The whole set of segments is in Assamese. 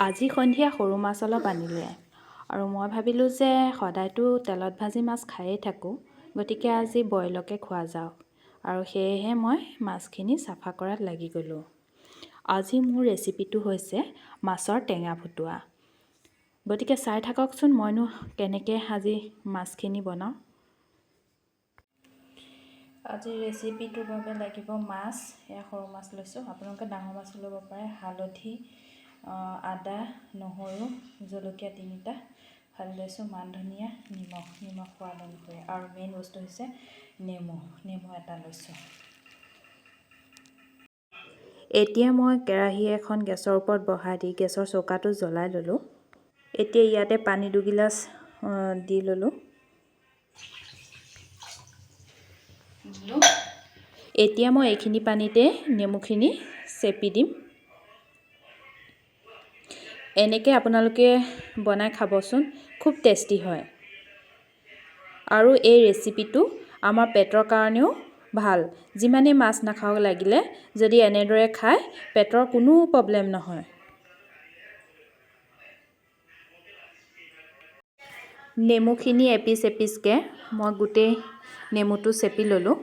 আজি সন্ধিয়া সৰু মাছ অলপ আনিলে আৰু মই ভাবিলোঁ যে সদায়তো তেলত ভাজি মাছ খায়েই থাকোঁ, গতিকে আজি বইলকে খোৱা যাওক আৰু সেয়েহে মই মাছখিনি চাফা কৰাত লাগি গ'লোঁ। আজি মোৰ ৰেচিপিটো হৈছে মাছৰ টেঙা ফুটোৱা। গতিকে চাই থাককচোন মইনো কেনেকৈ আজি মাছখিনি বনাওঁ। আজি ৰেচিপিটোৰ বাবে লাগিব মাছ, এয়া সৰু মাছ লৈছোঁ, আপোনালোকে ডাঙৰ মাছ ল'ব পাৰে। হালধি, আদা, নহৰু, জলকীয়া 3টা, হালধি লৈছোঁ, মান ধনিয়া, নিমখ সোৱাদ অনুসৰি, আৰু মেইন বস্তু হৈছে নেমু 1টা লৈছোঁ। এতিয়া মই কেৰাহী এখন গেছৰ ওপৰত বহাই দি গেছৰ চৌকাটো জ্বলাই ল'লোঁ। এতিয়া ইয়াতে পানী 2 গিলাচ দি ল'লোঁ। এতিয়া মই এইখিনি পানীতে নেমুখিনি চেপি দিম। এনেকৈ আপোনালোকে বনাই খাবচোন, খুব টেষ্টি হয়। আৰু এই ৰেচিপিটো আমাৰ পেটৰ কাৰণেও ভাল। যিমানেই মাছ নাখাওক লাগিলে যদি এনেদৰে খায় পেটৰ কোনো প্ৰব্লেম নহয়। নেমুখিনি এপিচ এপিচকৈ মই গোটেই নেমুটো চেপি ল'লোঁ।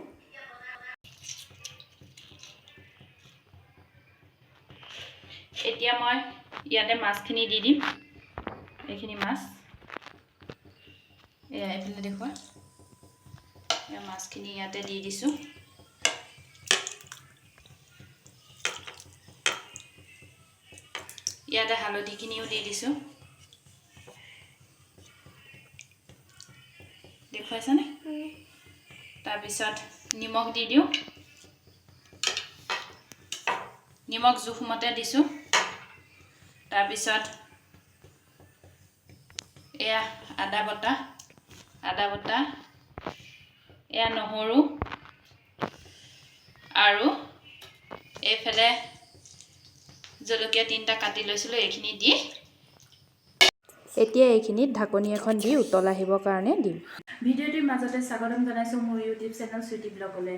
এতিয়া মই ইয়াতে মাছখিনি দি দিম। এইখিনি মাছ এইফালে দেখুৱা, মাছখিনি ইয়াতে দি দিছোঁ। ইয়াতে হালধিখিনিও দি দিছোঁ। দেখুৱাইছানে? তাৰপিছত নিমখ দি দিওঁ। নিমখ জোখমতে দিছোঁ। তাৰপিছত এয়া আদা বটা, এয়া নহৰু, আৰু এইফালে জলকীয়া 3টা কাটি লৈছিলোঁ, এইখিনি দি এতিয়া এইখিনিত ঢাকনি এখন দি উতল আহিবৰ কাৰণে দিম। ভিডিঅ'টিৰ মাজতে স্বাগতম জনাইছোঁ মোৰ ইউটিউব চেনেল চুইটি ব্লগলৈ।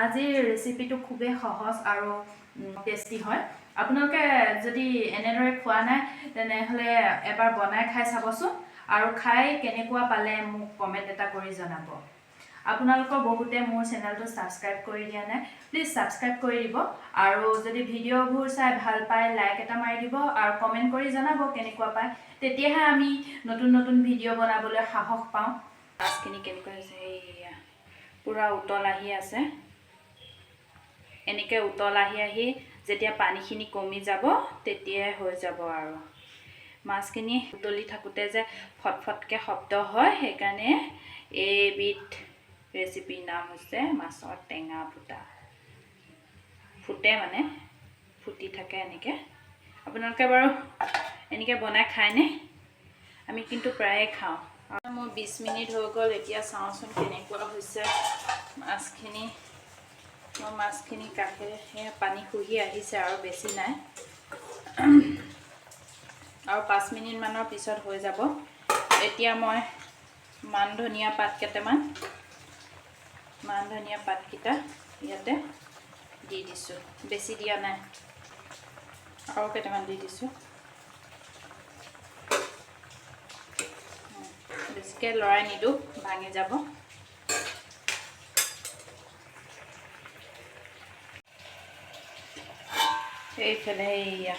আজিৰ ৰেচিপিটো খুবেই সহজ আৰু টেষ্টি হয়। আপোনালোকে যদি এনেদৰে খোৱা নাই তেনেহ'লে এবাৰ বনাই খাই চাবচোন, আৰু খাই কেনেকুৱা পালে মোক কমেণ্ট এটা কৰি জনাব। আপোনালোকৰ বহুতে মোৰ চেনেলটো ছাবস্ক্ৰাইব কৰি দিয়া নাই, প্লিজ ছাবস্ক্ৰাইব কৰি দিব। আৰু যদি ভিডিঅ'বোৰ চাই ভাল পায় লাইক এটা মাৰি দিব আৰু কমেণ্ট কৰি জনাব কেনেকুৱা পায়, তেতিয়াহে আমি নতুন নতুন ভিডিঅ' বনাবলৈ সাহস পাওঁ। মাছখিনি কেনেকুৱা হৈছে, এইয়া পূৰা উতল আহি আছে। এনেকৈ উতল আহি যেতিয়া পানীখিনি কমি যাব তেতিয়াই হৈ যাব। আৰু মাছখিনি উতলি থাকোঁতে যে ফটফটকৈ শব্দ হয়, সেইকাৰণে এইবিধ ৰেচিপিৰ নাম হৈছে মাছৰ টেঙা ফুটা। ফুটে মানে ফুটি থাকে এনেকৈ। আপোনালোকে বাৰু এনেকৈ বনাই খায়নে? আমি কিন্তু প্ৰায়ে খাওঁ। আৰু মোৰ 20 মিনিট হৈ গ'ল। এতিয়া চাওঁচোন কেনেকুৱা হৈছে মাছখিনি। মই মাছখিনি কাষেৰে পানী শুহি আহিছে আৰু বেছি নাই, আৰু 5 মিনিটমানৰ পিছত হৈ যাব। এতিয়া মই মান ধনিয়া পাত কেইটামান, মান ধনিয়া পাতকেইটা ইয়াতে দি দিছোঁ। বেছি দিয়া নাই, আৰু কেইটামান দি দিছোঁ। বেছিকৈ লৰাই নিদিওঁ, ভাঙি যাব। এইফালে এইয়া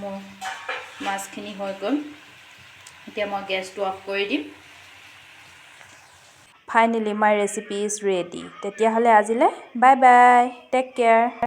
মোৰ মাছখিনি হৈ গ'ল। এতিয়া মই গেছটো অফ কৰি দিম। Finally my recipe is ready. তেতিয়াহ'লে আজিলৈ বাই বাই, টেক কেয়াৰ।